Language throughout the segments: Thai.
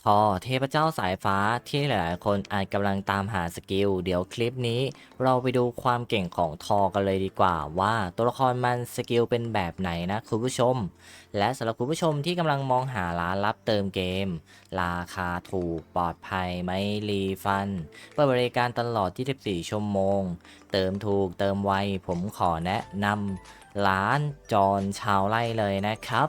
ทอเทพเจ้าสายฟ้าที่หลายๆคนอาจกำลังตามหาสกิลเดี๋ยวคลิปนี้เราไปดูความเก่งของทอกันเลยดีกว่าว่าตัวละครมันสกิลเป็นแบบไหนนะคุณผู้ชมและสำหรับคุณผู้ชมที่กำลังมองหาร้านรับเติมเกมราคาถูกปลอดภัยไม่รีฟันเปิดบริการตลอด24ชั่วโมงเติมถูกเติมไวผมขอแนะนำร้านจอนชาวไร่เลยนะครับ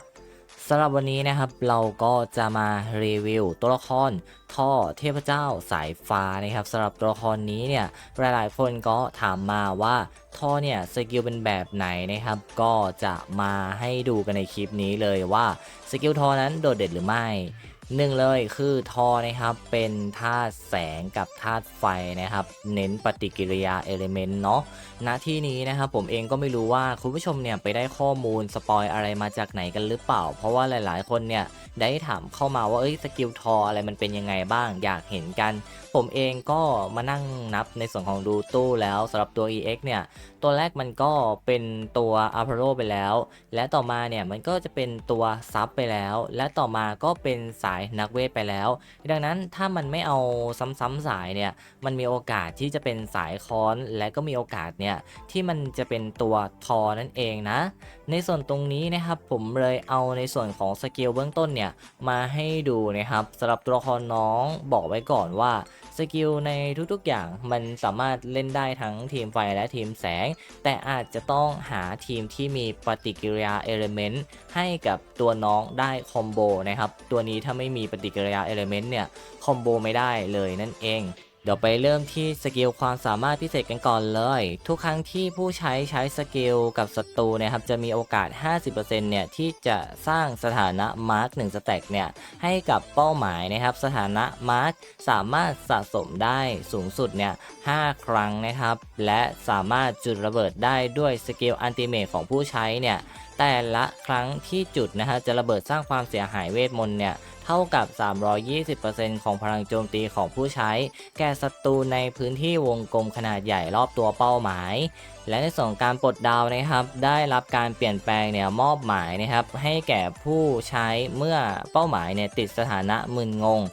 สำหรับวันนี้นะครับเราก็จะมารีวิวตัวละครท่อเทพเจ้าสายฟ้านะครับสำหรับตัวละครนี้เนี่ยหลายๆคนก็ถามมาว่าท่อเนี่ยสกิลเป็นแบบไหนนะครับก็จะมาให้ดูกันในคลิปนี้เลยว่าสกิลทอนั้นโดดเด่นหรือไม่หนึ่งเลยคือทอนะครับเป็นธาตุแสงกับธาตุไฟนะครับเน้นปฏิกิริยาเอลิเมนต์เนาะ ณที่นี้นะครับผมเองก็ไม่รู้ว่าคุณผู้ชมเนี่ยไปได้ข้อมูลสปอยอะไรมาจากไหนกันหรือเปล่าเพราะว่าหลายๆคนเนี่ยได้ถามเข้ามาว่าสกิลทออะไรมันเป็นยังไงบ้างอยากเห็นกันผมเองก็มานั่งนับในส่วนของดูตู้แล้วสำหรับตัว EX เนี่ยตัวแรกมันก็เป็นตัวอาพาโ o ไปแล้วและต่อมาเนี่ยมันก็จะเป็นตัวซับไปแล้วและต่อมาก็เป็นสายนักเวทไปแล้วดังนั้นถ้ามันไม่เอาซ้ำๆสายเนี่ยมันมีโอกาสที่จะเป็นสายค้อนและก็มีโอกาสเนี่ย ที่มันจะเป็นตัวทอนั่นเองนะในส่วนตรงนี้นะครับผมเลยเอาในส่วนของสกิลเบื้องต้นเนี่ยมาให้ดูนะครับสำหรับตัวละครน้องบอกไว้ก่อนว่าสกิลในทุกๆอย่างมันสามารถเล่นได้ทั้งทีมไฟและทีมแสงแต่อาจจะต้องหาทีมที่มีปฏิกิริยาเอลิเมนต์ให้กับตัวน้องได้คอมโบนะครับตัวนี้ถ้าไม่มีปฏิกิริยาเอลิเมนต์เนี่ยคอมโบไม่ได้เลยนั่นเอง เดี๋ยวไปเริ่มที่สกิลความสามารถพิเศษกันก่อนเลยทุกครั้งที่ผู้ใช้สกิลกับศัตรูเนี่ยครับจะมีโอกาส 50%เนี่ยที่จะสร้างสถานะมาร์ก1สแต็กเนี่ยให้กับเป้าหมายนะครับสถานะมาร์กสามารถสะสมได้สูงสุดเนี่ย5ครั้งนะครับและสามารถจุดระเบิดได้ด้วยสกิลอัลติเมทของผู้ใช้เนี่ยแต่ละครั้งที่จุดนะฮะจะระเบิดสร้างความเสียหายเวทมนต์เนี่ยเท่ากับ 320%ของพลังโจมตีของผู้ใช้ แก่ศัตรูในพื้นที่วงกลมขนาดใหญ่รอบตัวเป้าหมายและในส่วนการปลดดาวนะครับได้รับการเปลี่ยนแปลงเนี่ยมอบหมายนะครับให้แก่ผู้ใช้เมื่อเป้าหมายเนี่ยติดสถานะมึนงง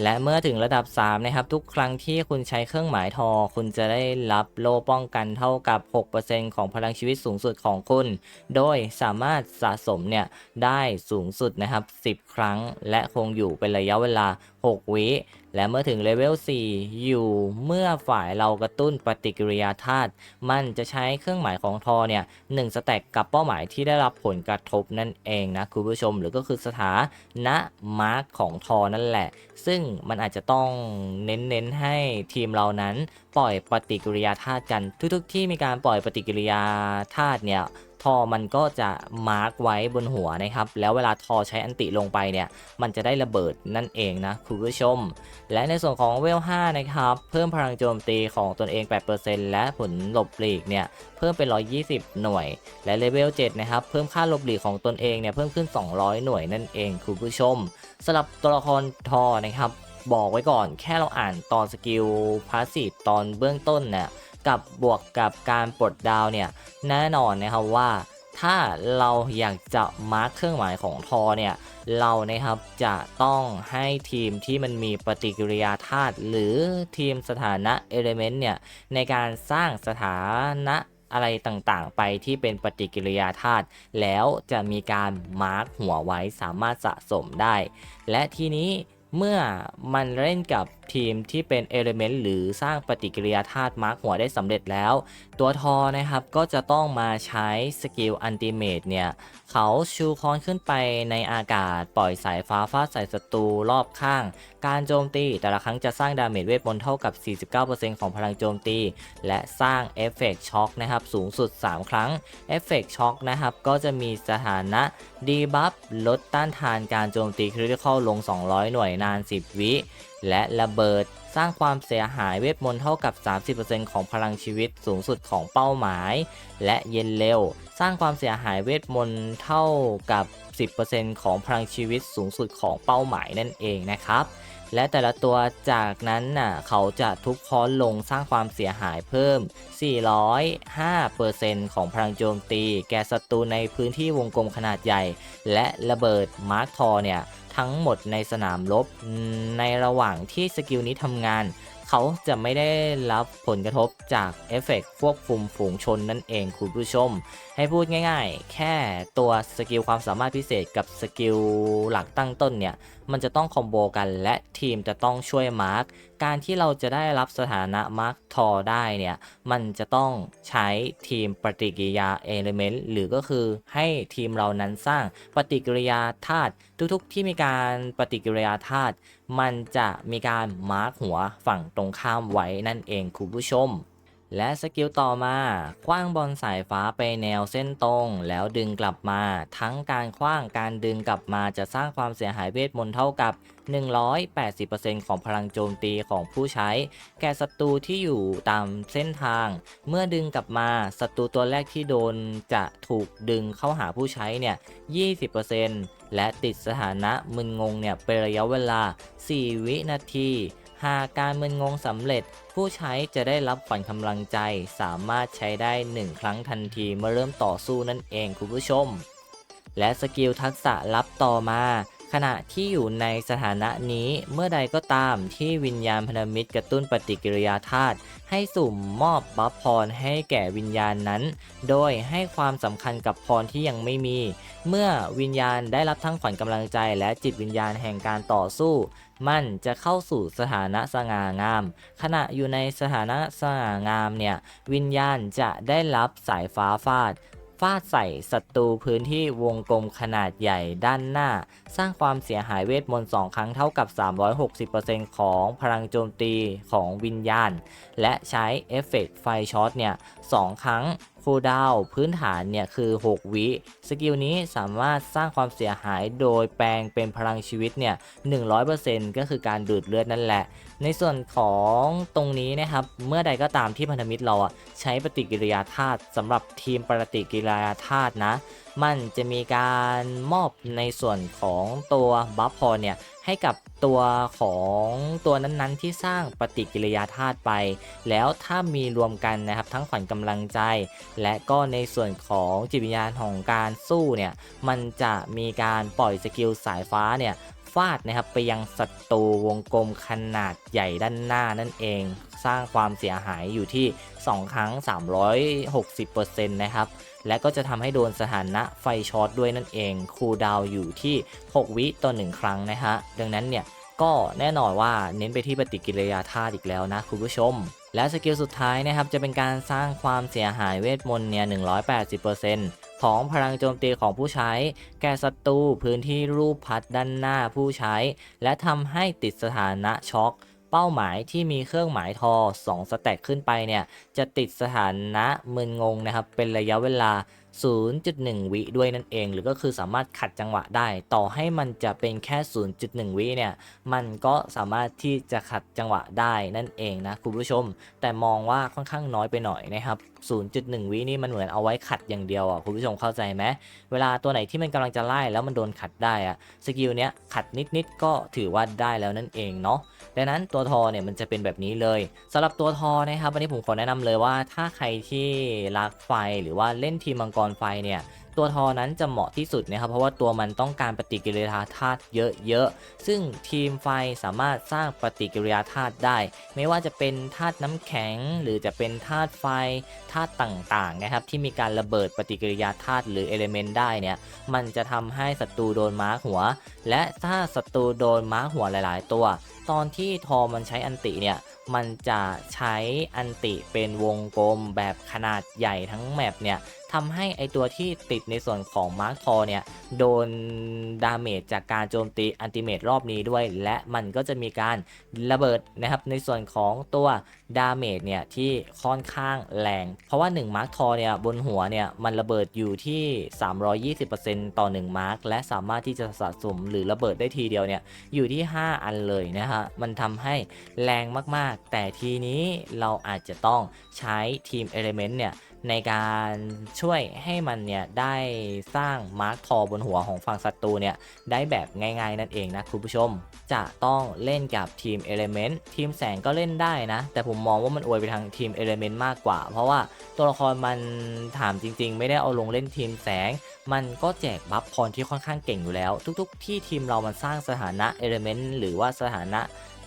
และเมื่อถึงระดับ3นะครับทุกครั้งที่คุณใช้เครื่องหมายทอคุณจะได้รับโล่ป้องกันเท่ากับ 6% ของพลังชีวิตสูงสุดของคุณโดยสามารถสะสมเนี่ยได้สูงสุดนะครับ10ครั้งและคงอยู่เป็นระยะเวลา6วิและเมื่อถึงเลเวล4อยู่เมื่อฝ่ายเรากระตุ้นปฏิกิริยาธาตุมันจะใช้เครื่องหมายของทอเนี่ย1สแต็กกับเป้าหมายที่ได้รับผลกระทบนั่นเองนะคุณผู้ชมหรือก็คือสถานะมาร์กของทอนั่นแหละซึ่งมันอาจจะต้องเน้นให้ทีมเรานั้นปล่อยปฏิกิริยาธาตุกันทุกๆที่มีการปล่อยปฏิกิริยาธาตุเนี่ยทอมันก็จะมาร์กไว้บนหัวนะครับแล้วเวลาทอใช้อันติลงไปเนี่ยมันจะได้ระเบิดนั่นเองนะคุณผู้ชม และในส่วนของเวล5นะครับเพิ่มพลังโจมตีของตนเอง 8% และผลหลบหลีกเนี่ยเพิ่มเป็น120หน่วยและเลเวล7นะครับเพิ่มค่าหลบหลีกของตนเองเนี่ยเพิ่มขึ้น200หน่วยนั่นเองคุณผู้ชมสำหรับตัวละครทอนะครับบอกไว้ก่อนแค่เราอ่านตอนสกิลพาสซีฟตอนเบื้องต้นเนี่ยกับบวกกับการปลดดาวเนี่ยแน่นอนนะครับว่าถ้าเราอยากจะมาร์คเครื่องหมายของทอเนี่ย เรานะครับจะต้องให้ทีมที่มันมีปฏิกิริยาธาตุหรือทีมสถานะเอลิเมนต์เนี่ยในการสร้างสถานะอะไรต่างๆไปที่เป็นปฏิกิริยาธาตุแล้วจะมีการมาร์กหัวไว้สามารถสะสมได้และทีนี้เมื่อมันเล่นกับทีมที่เป็นเอลิเมนต์หรือสร้างปฏิกิริยาธาตุมาร์กหัวได้สำเร็จแล้วตัวทอนะครับก็จะต้องมาใช้สกิลอัลติเมทเนี่ย เขาชูค้อนขึ้นไปในอากาศปล่อยสายฟ้าฟาดใส่ศัตรูรอบข้างการโจมตีแต่ละครั้งจะสร้างดาเมจเวทมนต์เท่ากับ 49% ของพลังโจมตีและสร้างเอฟเฟกช็อคนะครับสูงสุด3ครั้งเอฟเฟกช็อคนะครับก็จะมีสถานะดีบัฟลดต้านทานการโจมตีคริติคอลลง200หน่วยนาน10วิและระเบิดสร้างความเสียหายเวทมนต์เท่ากับ 30% ของพลังชีวิตสูงสุดของเป้าหมายและเย็นเร็ว สร้างความเสียหายเวทมนต์เท่ากับ 60%ของพลังชีวิตสูงสุดของเป้าหมายนั่นเองนะครับและแต่ละตัวจากนั้นน่ะเขาจะทุบค้อนลงสร้างความเสียหายเพิ่ม 405% ของพลังโจมตีแก่ศัตรูในพื้นที่วงกลมขนาดใหญ่และระเบิดมาร์คทอเนี่ยทั้งหมดในสนามรบในระหว่างที่สกิลนี้ทำงานเขาจะไม่ได้รับผลกระทบจากเอฟเฟกต์ควบคุมฝูงชนนั่นเองคุณผู้ชมให้พูดง่ายๆแค่ตัวสกิลความสามารถพิเศษกับสกิลหลักตั้งต้นเนี่ยมันจะต้องคอมโบกันและทีมจะต้องช่วยมาร์กการที่เราจะได้รับสถานะมาร์กทอได้เนี่ยมันจะต้องใช้ทีมปฏิกิริยาเอลิเมนต์หรือก็คือให้ทีมเรานั้นสร้างปฏิกิริยาธาตุทุกๆที่มีการปฏิกิริยาธาตุมันจะมีการมาร์กหัวฝั่งตรงข้ามไว้นั่นเองคุณผู้ชมและสกิลต่อมาขว้างบอลสายฟ้าไปแนวเส้นตรงแล้วดึงกลับมาทั้งการขว้างการดึงกลับมาจะสร้างความเสียหายเวทมนต์เท่ากับ 180% ของพลังโจมตีของผู้ใช้แก่ศัตรูที่อยู่ตามเส้นทางเมื่อดึงกลับมาศัตรูตัวแรกที่โดนจะถูกดึงเข้าหาผู้ใช้เนี่ย 20% และติดสถานะมึนงงเนี่ยเป็นระยะเวลา 4 วินาทีหากการมึนงงสำเร็จผู้ใช้จะได้รับขวัญกำลังใจสามารถใช้ได้1ครั้งทันทีเมื่อเริ่มต่อสู้นั่นเองคุณผู้ชมและสกิลทักษะลับต่อมาขณะที่อยู่ในสถานะนี้เมื่อใดก็ตามที่วิญญาณพันธมิตรกระตุ้นปฏิกิริยาธาตุให้สุ่มมอบบัฟพรให้แก่วิญญาณนั้นโดยให้ความสำคัญกับพรที่ยังไม่มีเมื่อวิญญาณได้รับทั้งขวัญกำลังใจและจิตวิญญาณแห่งการต่อสู้มันจะเข้าสู่สถานะสง่างามขณะอยู่ในสถานะสง่างามเนี่ยวิญญาณจะได้รับสายฟ้าฟาดใส่ศัตรูพื้นที่วงกลมขนาดใหญ่ด้านหน้าสร้างความเสียหายเวทมนต์2ครั้งเท่ากับ 360% ของพลังโจมตีของวิญญาณและใช้เอฟเฟกต์ไฟช็อตเนี่ย2ครั้งคูลดาวน์พื้นฐานเนี่ยคือ6วิสกิลนี้สามารถสร้างความเสียหายโดยแปลงเป็นพลังชีวิตเนี่ย 100% ก็คือการดูดเลือดนั่นแหละในส่วนของตรงนี้นะครับเมื่อใดก็ตามที่พันธมิตรเราใช้ปฏิกิริยาธาตุสำหรับทีมปฏิกิริยาธาตุนะมันจะมีการมอบในส่วนของตัวบัฟพอเนี่ยให้กับตัวของตัวนั้นๆที่สร้างปฏิกิริยาธาตุไปแล้วถ้ามีรวมกันนะครับทั้งขวัญกำลังใจและก็ในส่วนของจิตวิญญาณของการสู้เนี่ยมันจะมีการปล่อยสกิลสายฟ้าเนี่ยฟาดนะครับไปยังศัตรูวงกลมขนาดใหญ่ด้านหน้านั่นเองสร้างความเสียหายอยู่ที่2ครั้ง 360% นะครับและก็จะทำให้โดนสถานะไฟช็อตด้วยนั่นเองคูลดาวน์อยู่ที่6วิต่อ1ครั้งนะฮะดังนั้นเนี่ยก็แน่นอนว่าเน้นไปที่ปฏิกิริยาธาตุอีกแล้วนะคุณผู้ชมและสกิลสุดท้ายนะครับจะเป็นการสร้างความเสียหายเวทมนต์เนี่ย 180% ของพลังโจมตีของผู้ใช้แก่ศัตรูพื้นที่รูปพัดด้านหน้าผู้ใช้และทำให้ติดสถานะช็อคเป้าหมายที่มีเครื่องหมายทอ2สแต็กขึ้นไปเนี่ยจะติดสถานะมึนงงนะครับเป็นระยะเวลา 0.1 วิด้วยนั่นเองหรือก็คือสามารถขัดจังหวะได้ต่อให้มันจะเป็นแค่ 0.1 วิเนี่ยมันก็สามารถที่จะขัดจังหวะได้นั่นเองนะคุณผู้ชมแต่มองว่าค่อนข้างน้อยไปหน่อยนะครับ 0.1 วินี่มันเหมือนเอาไว้ขัดอย่างเดียวอ่ะคุณผู้ชมเข้าใจไหมเวลาตัวไหนที่มันกำลังจะไล่แล้วมันโดนขัดได้อ่ะสกิลเนี้ยขัดนิดๆก็ถือว่าได้แล้วนั่นเองเนาะดังนั้นตัวทอเนี่ยมันจะเป็นแบบนี้เลยสำหรับตัวทอนะครับวันนี้ผมขอแนะนำเลยว่าถ้าใครที่รักไฟหรือว่าเล่นทีมมังกรไฟเนี่ยตัวทอนั้นจะเหมาะที่สุดนะครับเพราะว่าตัวมันต้องการปฏิกิริยาธาตุเยอะๆซึ่งทีมไฟสามารถสร้างปฏิกิริยาธาตุได้ไม่ว่าจะเป็นธาตุน้ำแข็งหรือจะเป็นธาตุไฟธาตุต่างๆนะครับที่มีการระเบิดปฏิกิริยาธาตุหรือเอลิเมนต์ได้เนี่ยมันจะทำให้ศัตรูโดนม้าหัวและถ้าศัตรูโดนม้าหัวหลายๆตัวตอนที่ทอมันใช้อันติเนี่ยมันจะใช้อันติเป็นวงกลมแบบขนาดใหญ่ทั้งแมปเนี่ยทำให้ไอตัวที่ติดในส่วนของมาร์คทอเนี่ยโดนดาเมจจากการโจมตีอันติเมตรอบนี้ด้วยและมันก็จะมีการระเบิดนะครับในส่วนของตัวดาเมจเนี่ยที่ค่อนข้างแรงเพราะว่า1มาร์คทอเนี่ยบนหัวเนี่ยมันระเบิดอยู่ที่ 320% ต่อ1มาร์คและสามารถที่จะสะสมหรือระเบิดได้ทีเดียวเนี่ยอยู่ที่5อันเลยนะฮะมันทำให้แรงมากๆแต่ทีนี้เราอาจจะต้องใช้ทีมเอลิเมนต์เนี่ย ในการช่วยให้มันเนี่ยได้สร้างมาร์คทอบนหัวของฝั่งศัตรูเนี่ยได้แบบง่ายๆนั่นเองนะคุณผู้ชมจะต้องเล่นกับทีม Element ทีมแสงก็เล่นได้นะแต่ผมมองว่ามันอวยไปทางทีม Element มากกว่าเพราะว่าตัวละครมันถามจริงๆไม่ได้เอาลงเล่นทีมแสงมันก็แจกบัฟพรที่ค่อนข้างเก่งอยู่แล้วทุกๆที่ทีมเรามันสร้างสถานะ Element หรือว่าสถานะ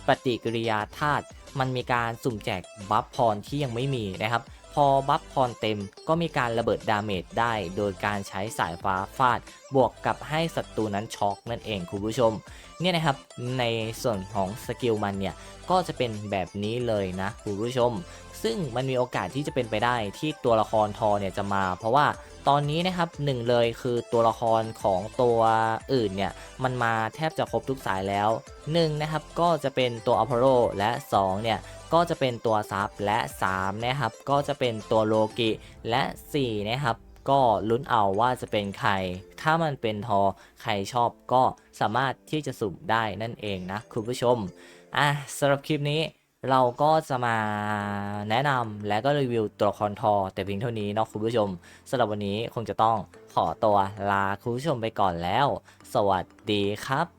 ปฏิกิริยาธาตุมันมีการสุ่มแจกบัฟพรที่ยังไม่มีนะครับพอบัฟพรเต็มก็มีการระเบิดดาเมจได้โดยการใช้สายฟ้าฟาดบวกกับให้ศัตรูนั้นช็อกนั่นเองคุณผู้ชมเนี่ยนะครับในส่วนของสกิลมันเนี่ยก็จะเป็นแบบนี้เลยนะคุณผู้ชมซึ่งมันมีโอกาสที่จะเป็นไปได้ที่ตัวละครทอเนี่ยจะมาเพราะว่าตอนนี้นะครับหนึ่งเลยคือตัวละครของตัวอื่นเนี่ยมันมาแทบจะครบทุกสายแล้ว1นะครับก็จะเป็นตัวอพอลโลและ2เนี่ยก็จะเป็นตัวซับและ3นะครับก็จะเป็นตัวโลกิและ4นะครับก็ลุ้นเอาว่าจะเป็นใครถ้ามันเป็นทอใครชอบก็สามารถที่จะสุ่มได้นั่นเองนะคุณผู้ชมสำหรับคลิปนี้เราก็จะมาแนะนำและก็รีวิวตัวละครทอแต่เพียงเท่านี้เนาะคุณผู้ชมสำหรับวันนี้คงจะต้องขอตัวลาคุณผู้ชมไปก่อนแล้วสวัสดีครับ